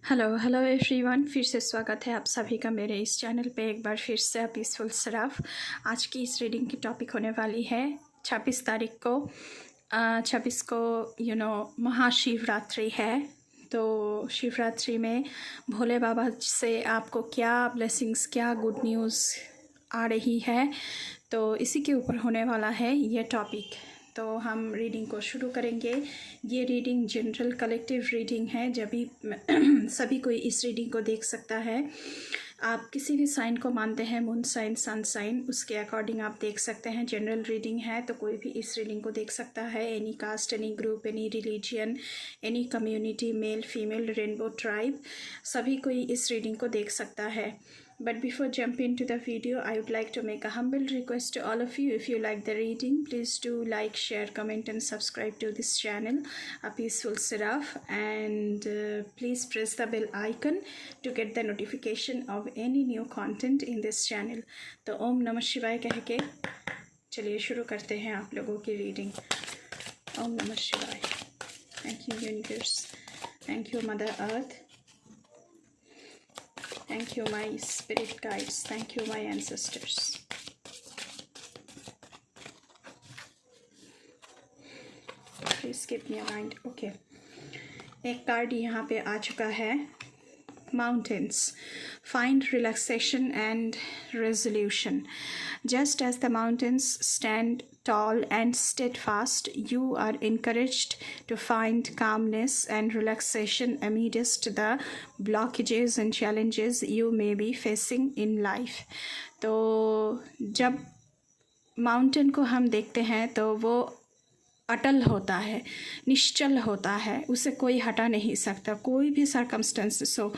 Hello hello everyone, फिर से स्वागत है आप सभी का मेरे इस चैनल पे एक बार फिर से। पीसफुल सराफ। आज की इस रीडिंग की टॉपिक होने वाली है 26 तारीख को। 26 को महाशिवरात्रि है। तो शिवरात्रि में भोले बाबा से आपको क्या ब्लेसिंग्स, क्या गुड न्यूज़ आ रही है, तो इसी के ऊपर होने वाला है ये टॉपिक। तो हम रीडिंग को शुरू करेंगे। ये रीडिंग जनरल कलेक्टिव रीडिंग है, जब भी सभी कोई इस रीडिंग को देख सकता है। आप किसी भी साइन को मानते हैं, मून साइन, सन साइन, उसके अकॉर्डिंग आप देख सकते हैं। जनरल रीडिंग है तो कोई भी इस रीडिंग को देख सकता है। Any caste, any group, any religion, any community, male female, rainbow tribe, सभी कोई इस रीडिंग को देख सकता है। But before jumping into the video, I would like to make a humble request to all of you. If you like the reading, please do like, share, comment and subscribe to this channel, A Peaceful Seraph. And please press the bell icon to get the notification of any new content in this channel. तो ओम नमः शिवाय कह के चलिए शुरू करते हैं आप लोगों की रीडिंग। ओम नमः शिवाय। Thank you universe, thank you mother earth, thank you my spirit guides, thank you my ancestors. Please keep me aligned. Okay, एक कार्ड यहाँ पे आ चुका है, Mountains. Find relaxation and resolution. Just as the mountains stand tall and steadfast, you are encouraged to find calmness and relaxation amidst the blockages and challenges you may be facing in life. तो जब mountain को हम देखते हैं तो वो अटल होता है, निश्चल होता है, उसे कोई हटा नहीं सकता। कोई भी सर्कमस्टेंसेस हो,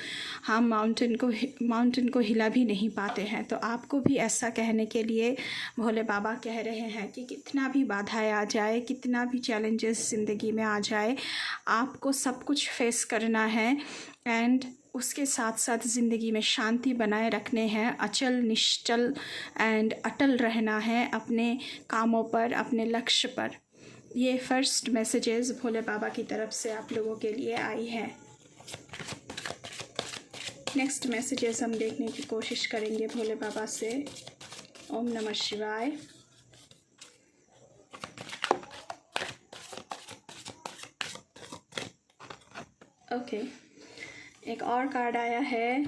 हम माउंटेन को हिला भी नहीं पाते हैं। तो आपको भी ऐसा कहने के लिए भोले बाबा कह रहे हैं कि कितना भी बाधाएं आ जाए, कितना भी चैलेंजेस ज़िंदगी में आ जाए, आपको सब कुछ फेस करना है एंड उसके साथ साथ ज़िंदगी में शांति बनाए रखने हैं। अचल, निश्चल एंड अटल रहना है अपने कामों पर, अपने लक्ष्य पर। ये फर्स्ट मैसेजेस भोले बाबा की तरफ से आप लोगों के लिए आई है। नेक्स्ट मैसेजेस हम देखने की कोशिश करेंगे भोले बाबा से। ओम नमः शिवाय। ओके, एक और कार्ड आया है,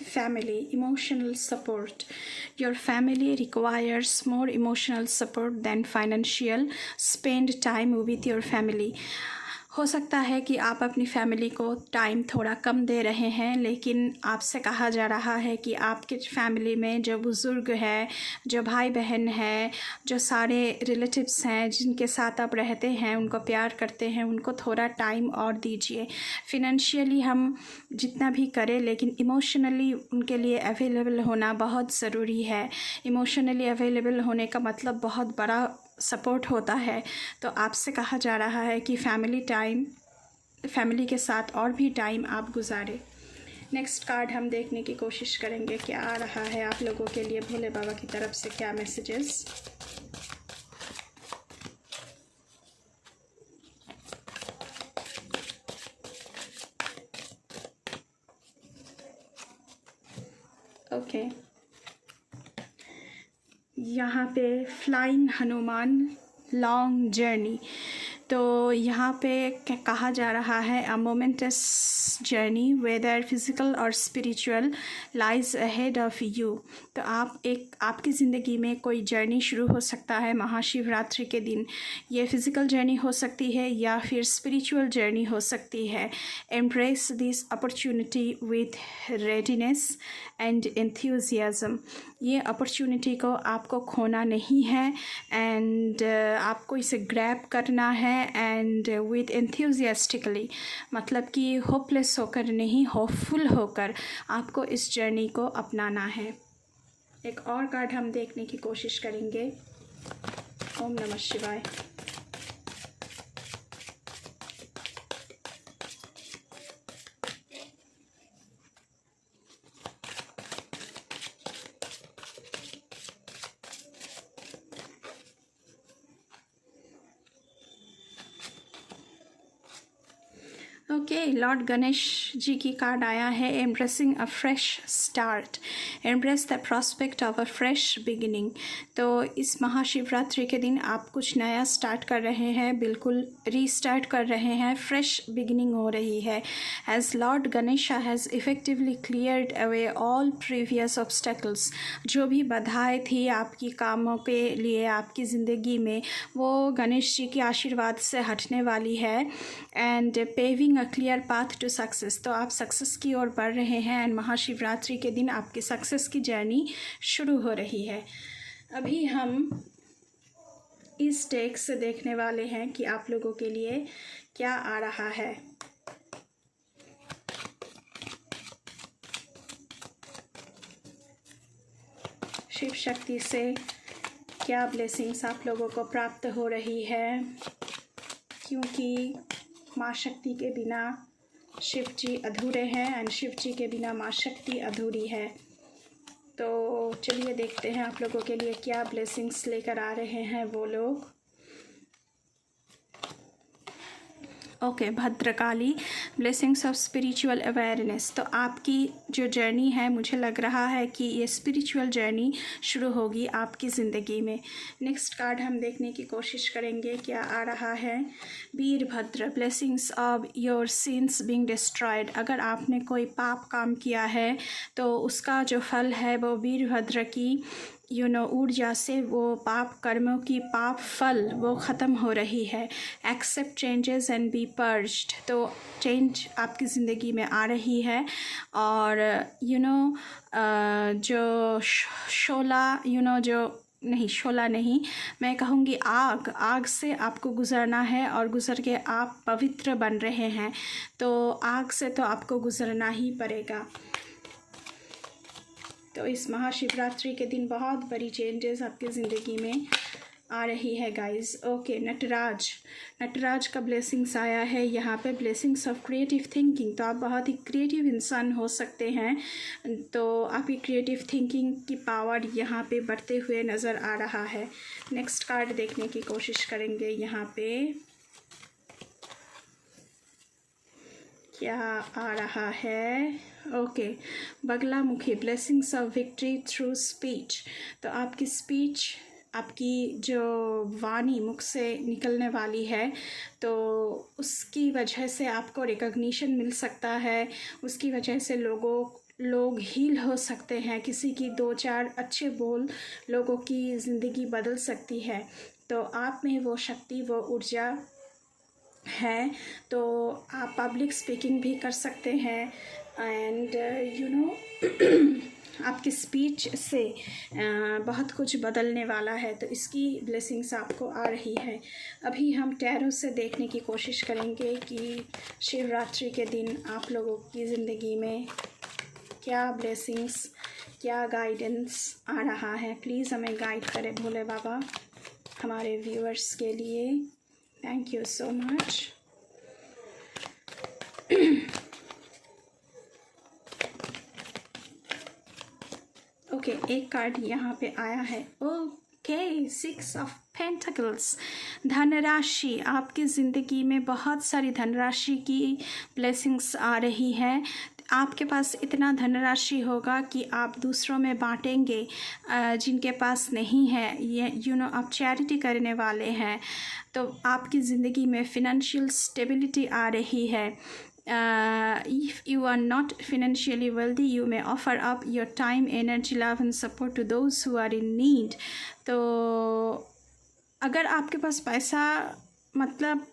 family, emotional support. Your family requires more emotional support than financial. Spend time with your family. हो सकता है कि आप अपनी फैमिली को टाइम थोड़ा कम दे रहे हैं, लेकिन आपसे कहा जा रहा है कि आपके फैमिली में जो बुज़ुर्ग है, जो भाई बहन है, जो सारे रिलेटिव्स हैं जिनके साथ आप रहते हैं, उनको प्यार करते हैं, उनको थोड़ा टाइम और दीजिए। फिनेंशियली हम जितना भी करें, लेकिन इमोशनली उनके लिए अवेलेबल होना बहुत ज़रूरी है। इमोशनली अवेलेबल होने का मतलब बहुत बड़ा सपोर्ट होता है। तो आपसे कहा जा रहा है कि फैमिली के साथ और भी टाइम आप गुजारें। नेक्स्ट कार्ड हम देखने की कोशिश करेंगे क्या आ रहा है आप लोगों के लिए भोले बाबा की तरफ से, क्या मैसेजेस। ओके, यहाँ पे फ्लाइंग हनुमान, लॉन्ग जर्नी। तो यहाँ पे कहा जा रहा है अ मोमेंटस जर्नी वेदर फिज़िकल और spiritual lies ahead of you. तो आपकी ज़िंदगी में कोई जर्नी शुरू हो सकता है महाशिवरात्रि के दिन। ये फ़िज़िकल जर्नी हो सकती है या फिर स्पिरिचुअल जर्नी हो सकती है। Embrace this opportunity with readiness and enthusiasm. ये अपॉर्चुनिटी को आपको खोना नहीं है एंड आपको इसे ग्रैब करना है एंड विद एंथुजियास्टिकली, मतलब कि होपलेस होकर नहीं, होपफुल होकर आपको इस जर्नी को अपनाना है। एक और कार्ड हम देखने की कोशिश करेंगे। ओम नमः शिवाय। ओके, लॉर्ड गणेश जी की कार्ड आया है, embracing a fresh start, embrace the prospect of a fresh beginning. तो इस महाशिवरात्रि के दिन आप कुछ नया स्टार्ट कर रहे हैं, बिल्कुल रीस्टार्ट कर रहे हैं, फ्रेश बिगिनिंग हो रही है। As Lord Ganesh has effectively cleared away all previous obstacles, जो भी बाधाएं थी आपकी कामों के लिए आपकी ज़िंदगी में, वो गणेश जी के आशीर्वाद से हटने वाली है। And paving a clear path to success, तो आप सक्सेस की ओर बढ़ रहे हैं। एंड महाशिवरात्रि के दिन आपकी सक्सेस की जर्नी शुरू हो रही है। अभी हम इस टेक से देखने वाले हैं कि आप लोगों के लिए क्या आ रहा है। शिव शक्ति से क्या ब्लेसिंग्स आप लोगों को प्राप्त हो रही है, क्योंकि माँ शक्ति के बिना शिव जी अधूरे हैं एंड शिव जी के बिना माँ शक्ति अधूरी है। तो चलिए देखते हैं आप लोगों के लिए क्या ब्लेसिंग्स लेकर आ रहे हैं वो लोग। Okay, Bhadrakali, blessings of spiritual awareness. तो आपकी जो जर्नी है, मुझे लग रहा है कि ये स्पिरिचुअल जर्नी शुरू होगी आपकी ज़िंदगी में। नेक्स्ट कार्ड हम देखने की कोशिश करेंगे क्या आ रहा है। Virbhadra, blessings of your sins being destroyed. अगर आपने कोई पाप काम किया है तो उसका जो फल है वो वीरभद्र की ऊर्जा से वो पाप कर्मों की पाप फल वो ख़त्म हो रही है। एक्सेप्ट चेंजेस एंड बी पर्ज्ड, तो चेंज आपकी ज़िंदगी में आ रही है। और जो शोला शोला नहीं, मैं कहूँगी आग से आपको गुज़रना है और गुज़र के आप पवित्र बन रहे हैं। तो आग से तो आपको गुज़रना ही पड़ेगा। तो इस महाशिवरात्रि के दिन बहुत बड़ी चेंजेस आपकी ज़िंदगी में आ रही है गाइस। ओके, नटराज का ब्लेसिंग्स आया है यहाँ पे, ब्लेसिंग्स ऑफ क्रिएटिव थिंकिंग। तो आप बहुत ही क्रिएटिव इंसान हो सकते हैं, तो आपकी क्रिएटिव थिंकिंग की पावर यहाँ पे बढ़ते हुए नज़र आ रहा है। नेक्स्ट कार्ड देखने की कोशिश करेंगे यहाँ पे क्या आ रहा है। Okay, Baglamukhi, blessings of victory through speech. तो आपकी स्पीच, आपकी जो वाणी मुख से निकलने वाली है, तो उसकी वजह से आपको रिकॉग्निशन मिल सकता है, उसकी वजह से लोग हील हो सकते हैं। किसी की 2-4 अच्छे बोल लोगों की ज़िंदगी बदल सकती है। तो आप में वो शक्ति, वो ऊर्जा है, तो आप पब्लिक स्पीकिंग भी कर सकते हैं। एंड आपकी स्पीच से बहुत कुछ बदलने वाला है, तो इसकी ब्लेसिंग्स आपको आ रही है। अभी हम टैरो से देखने की कोशिश करेंगे कि शिवरात्रि के दिन आप लोगों की ज़िंदगी में क्या ब्लेसिंग्स, क्या गाइडेंस आ रहा है। प्लीज़ हमें गाइड करें भोले बाबा, हमारे व्यूअर्स के लिए। Thank you so much. Okay, एक कार्ड यहाँ पे आया है। ओके, 6 ऑफ पेंटिकल्स, धनराशि। आपकी ज़िंदगी में बहुत सारी धनराशि की ब्लेसिंग्स आ रही है। आपके पास इतना धनराशि होगा कि आप दूसरों में बांटेंगे, जिनके पास नहीं है। ये आप चैरिटी करने वाले हैं, तो आपकी ज़िंदगी में फिनेंशियल स्टेबिलिटी आ रही है। If you are not financially wealthy, you may offer up your time, energy, love and support to those who are in need. तो अगर आपके पास पैसा मतलब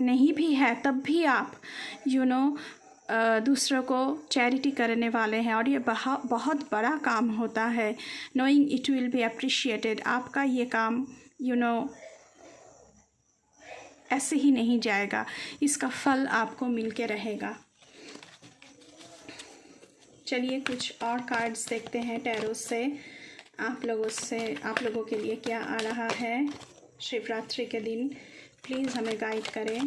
नहीं भी है, तब भी आप दूसरों को चैरिटी करने वाले हैं, और ये बहुत बड़ा काम होता है। Knowing it will be appreciated, आपका ये काम ऐसे ही नहीं जाएगा, इसका फल आपको मिल के रहेगा। चलिए कुछ और कार्ड्स देखते हैं टैरो से आप लोगों के लिए क्या आ रहा है शिवरात्रि के दिन। प्लीज़ हमें गाइड करें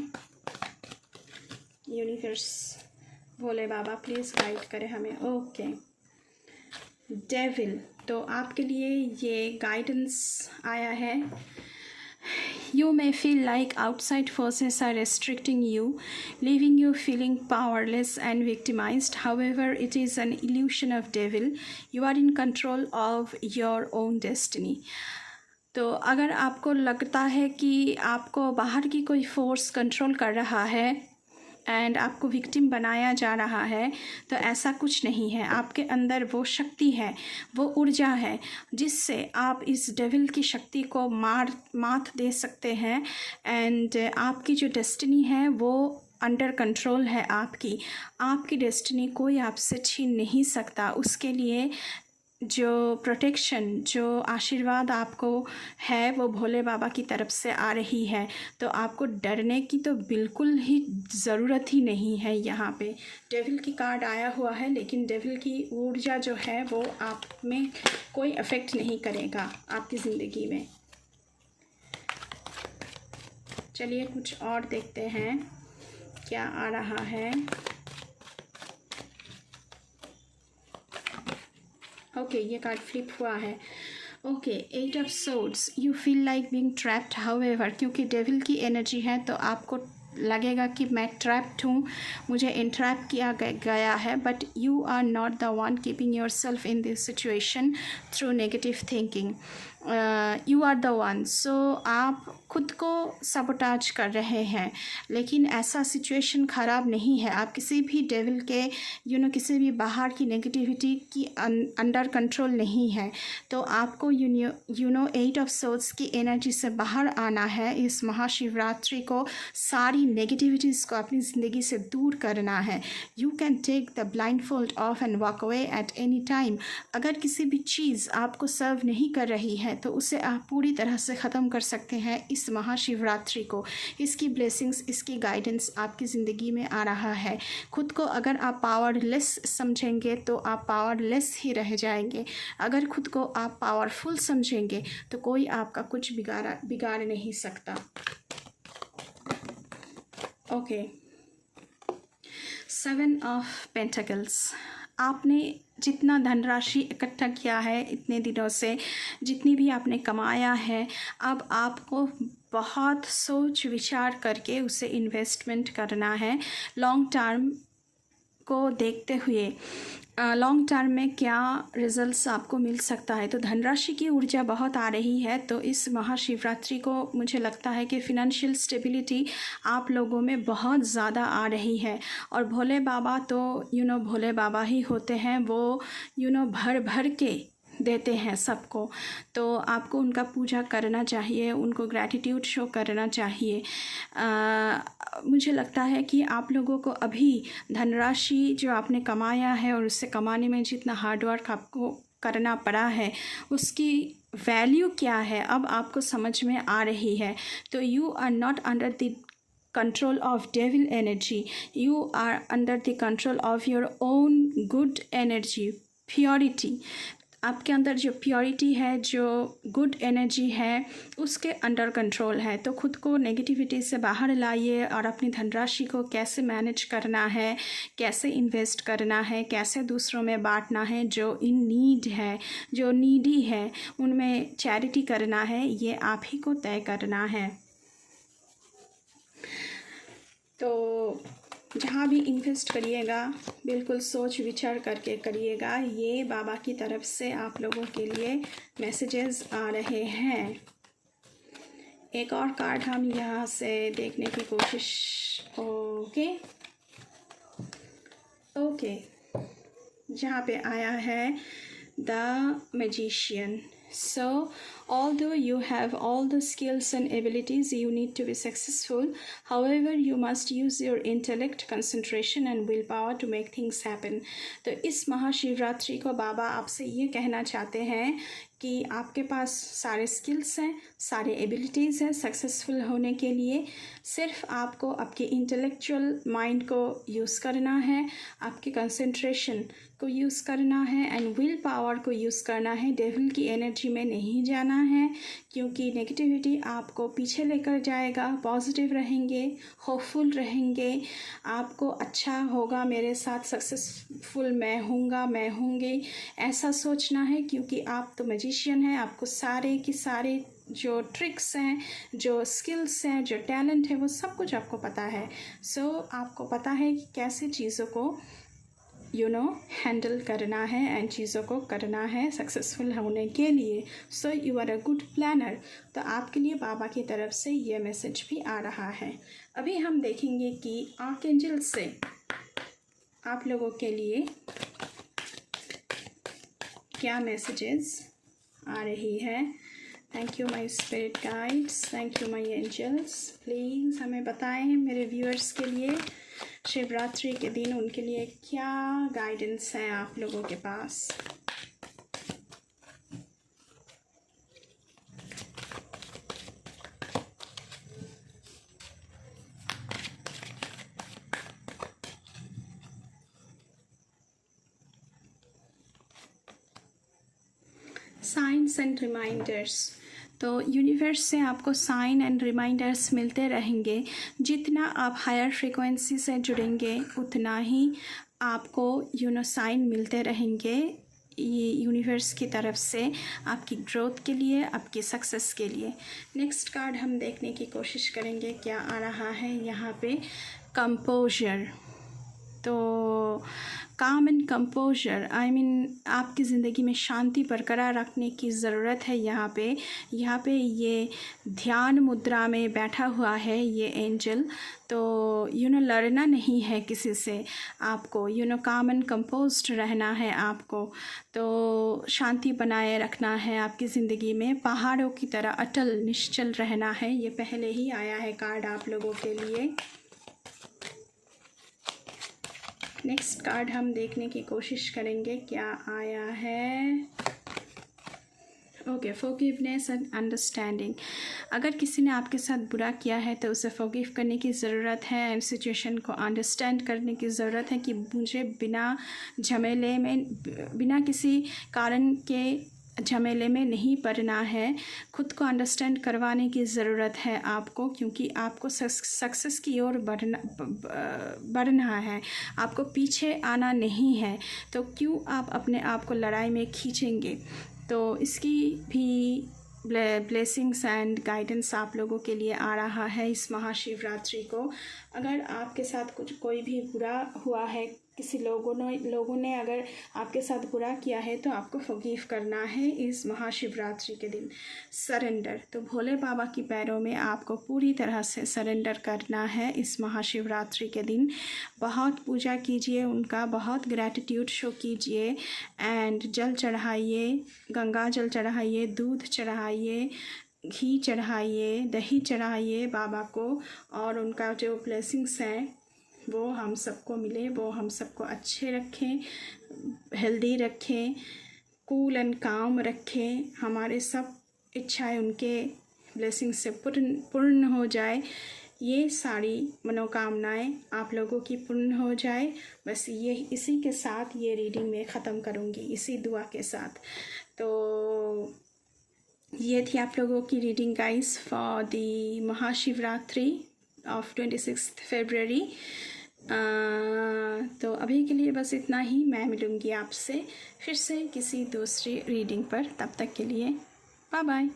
universe, Bhole Baba please guide करें हमें। ओके, डेविल, तो आपके लिए ये गाइडेंस आया है। You may feel like outside forces are restricting you, leaving you feeling powerless and victimized. However, it is an illusion of devil. You are in control of your own destiny. तो अगर आपको लगता है कि आपको बाहर की कोई फोर्स कंट्रोल कर रहा है एंड आपको विक्टिम बनाया जा रहा है, तो ऐसा कुछ नहीं है। आपके अंदर वो शक्ति है, वो ऊर्जा है जिससे आप इस डेविल की शक्ति को मात दे सकते हैं। एंड आपकी जो डेस्टिनी है वो अंडर कंट्रोल है। आपकी डेस्टिनी कोई आपसे छीन नहीं सकता। उसके लिए जो प्रोटेक्शन, जो आशीर्वाद आपको है वो भोले बाबा की तरफ से आ रही है। तो आपको डरने की तो बिल्कुल ही ज़रूरत ही नहीं है। यहाँ पे डेविल की कार्ड आया हुआ है, लेकिन डेविल की ऊर्जा जो है वो आप में कोई अफेक्ट नहीं करेगा आपकी ज़िंदगी में। चलिए कुछ और देखते हैं क्या आ रहा है। ओके, ये कार्ड फ्लिप हुआ है। Okay, 8 of swords. You feel like being trapped. However, क्योंकि डेविल की एनर्जी है तो आपको लगेगा कि मैं ट्रैप्ड हूँ, मुझे इंट्रैप किया गया है। But you are not the one keeping yourself in this situation through negative thinking. You are the one. So आप खुद को सबोटाज कर रहे हैं, लेकिन ऐसा सिचुएशन ख़राब नहीं है। आप किसी भी डेविल के किसी भी बाहर की नेगेटिविटी की अंडर कंट्रोल नहीं है। तो आपको 8 ऑफ सोर्ड्स की एनर्जी से बाहर आना है। इस महाशिवरात्रि को सारी नेगेटिविटीज़ को अपनी ज़िंदगी से दूर करना है। You can take the blindfold off and walk away at any time. अगर किसी भी चीज़ आपको सर्व नहीं कर रही है तो उसे आप पूरी तरह से ख़त्म कर सकते हैं इस महाशिवरात्रि को। इसकी ब्लेसिंग्स, इसकी गाइडेंस आपकी ज़िंदगी में आ रहा है। खुद को अगर आप पावरलेस समझेंगे तो आप पावरलेस ही रह जाएंगे। अगर खुद को आप पावरफुल समझेंगे तो कोई आपका कुछ बिगाड़ नहीं सकता। Okay, 7 of pentacles. आपने जितना धनराशि इकट्ठा किया है इतने दिनों से, जितनी भी आपने कमाया है, अब आपको बहुत सोच विचार करके उसे इन्वेस्टमेंट करना है। लॉन्ग टर्म को देखते हुए लॉन्ग टर्म में क्या रिजल्ट्स आपको मिल सकता है। तो धनराशि की ऊर्जा बहुत आ रही है। तो इस महाशिवरात्रि को मुझे लगता है कि फिनंशियल स्टेबिलिटी आप लोगों में बहुत ज़्यादा आ रही है। और भोले बाबा तो भोले बाबा ही होते हैं। वो भर भर के देते हैं सबको। तो आपको उनका पूजा करना चाहिए, उनको ग्रैटिट्यूड शो करना चाहिए। मुझे लगता है कि आप लोगों को अभी धनराशि जो आपने कमाया है और उससे कमाने में जितना हार्डवर्क आपको करना पड़ा है उसकी वैल्यू क्या है अब आपको समझ में आ रही है। तो you are not under the control of devil energy, you are under the control of your own good energy, purity। आपके अंदर जो प्योरिटी है, जो गुड एनर्जी है, उसके अंडर कंट्रोल है। तो खुद को नेगेटिविटी से बाहर लाइए और अपनी धनराशि को कैसे मैनेज करना है, कैसे इन्वेस्ट करना है, कैसे दूसरों में बांटना है, जो इन नीड है, जो नीडी है, उनमें चैरिटी करना है, ये आप ही को तय करना है। तो जहाँ भी इन्वेस्ट करिएगा बिल्कुल सोच विचार करके करिएगा। ये बाबा की तरफ से आप लोगों के लिए मैसेजेस आ रहे हैं। एक और कार्ड हम यहाँ से देखने की कोशिश। ओके, जहाँ पे आया है the magician. So, although you have all the skills and abilities you need to be successful, however, you must use your intellect, concentration and willpower to make things happen। तो इस महाशिवरात्रि को बाबा आपसे ये कहना चाहते हैं कि आपके पास सारे स्किल्स हैं, सारे एबिलिटीज़ हैं सक्सेसफुल होने के लिए। सिर्फ आपको आपके इंटेलेक्चुअल माइंड को यूज़ करना है, आपके कंसंट्रेशन को यूज़ करना है एंड विल पावर को यूज़ करना है। डेविल की एनर्जी में नहीं जाना है, क्योंकि नेगेटिविटी आपको पीछे लेकर जाएगा। पॉजिटिव रहेंगे, होपफुल रहेंगे, आपको अच्छा होगा, मेरे साथ सक्सेसफुल मैं होंगी, ऐसा सोचना है। क्योंकि आप तो मैजिशियन हैं, आपको सारे के सारे जो ट्रिक्स हैं, जो स्किल्स हैं, जो टैलेंट है, वो सब कुछ आपको पता है। सो आपको पता है कि कैसे चीज़ों को हैंडल करना है एंड चीज़ों को करना है सक्सेसफुल होने के लिए। So you are a good planner. तो आपके लिए बाबा की तरफ से ये मैसेज भी आ रहा है। अभी हम देखेंगे कि आर्कएंजल से आप लोगों के लिए क्या मैसेजेस आ रही है। Thank you my spirit guides, thank you my angels. Please हमें बताएं मेरे व्यूअर्स के लिए शिवरात्रि के दिन उनके लिए क्या गाइडेंस है आप लोगों के पास। Science and reminders. तो यूनिवर्स से आपको साइन एंड रिमाइंडर्स मिलते रहेंगे। जितना आप हायर फ्रीक्वेंसी से जुड़ेंगे उतना ही आपको साइन मिलते रहेंगे ये यूनिवर्स की तरफ से आपकी ग्रोथ के लिए, आपकी सक्सेस के लिए। नेक्स्ट कार्ड हम देखने की कोशिश करेंगे क्या आ रहा है यहाँ पे। कंपोजर। तो काम एंड कंपोजर, आई मीन आपकी ज़िंदगी में शांति बरकरार रखने की ज़रूरत है। यहाँ पे ये ध्यान मुद्रा में बैठा हुआ है ये एंजल। तो लड़ना नहीं है किसी से, आपको काम एंड कंपोज्ड रहना है आपको। तो शांति बनाए रखना है आपकी ज़िंदगी में, पहाड़ों की तरह अटल निश्चल रहना है। ये पहले ही आया है कार्ड आप लोगों के लिए। नेक्स्ट कार्ड हम देखने की कोशिश करेंगे क्या आया है। Okay, forgiveness and understanding. अगर किसी ने आपके साथ बुरा किया है तो उसे फॉरगिव करने की ज़रूरत है एंड सिचुएशन को अंडरस्टैंड करने की ज़रूरत है कि मुझे बिना झमेले में, बिना किसी कारण के झमेले में नहीं पड़ना है। खुद को अंडरस्टैंड करवाने की ज़रूरत है आपको, क्योंकि आपको सक्सेस की ओर बढ़ना है, आपको पीछे आना नहीं है। तो क्यों आप अपने आप को लड़ाई में खींचेंगे। तो इसकी भी ब्लेसिंग्स एंड गाइडेंस आप लोगों के लिए आ रहा है इस महाशिवरात्रि को। अगर आपके साथ कोई भी बुरा हुआ है, किसी लोगों ने अगर आपके साथ बुरा किया है तो आपको फॉरगिव करना है इस महाशिवरात्रि के दिन। सरेंडर। तो भोले बाबा की पैरों में आपको पूरी तरह से सरेंडर करना है इस महाशिवरात्रि के दिन। बहुत पूजा कीजिए उनका, बहुत ग्रैटिट्यूड शो कीजिए एंड जल चढ़ाइए, गंगा जल चढ़ाइए, दूध चढ़ाइए, घी चढ़ाइए, दही चढ़ाइए बाबा को। और उनका जो ब्लेसिंग्स हैं वो हम सबको मिले, वो हम सबको अच्छे रखें, हेल्दी रखें, कूल एंड काम रखें। हमारे सब इच्छाएं उनके ब्लेसिंग से पूर्ण हो जाए। ये सारी मनोकामनाएं आप लोगों की पूर्ण हो जाए। बस ये इसी के साथ ये रीडिंग में ख़त्म करूँगी, इसी दुआ के साथ। तो ये थी आप लोगों की reading guys for the Mahashivratri of 26 फरवरी। तो अभी के लिए बस इतना ही। मैं मिलूँगी आपसे फिर से किसी दूसरी रीडिंग पर। तब तक के लिए बाय बाय।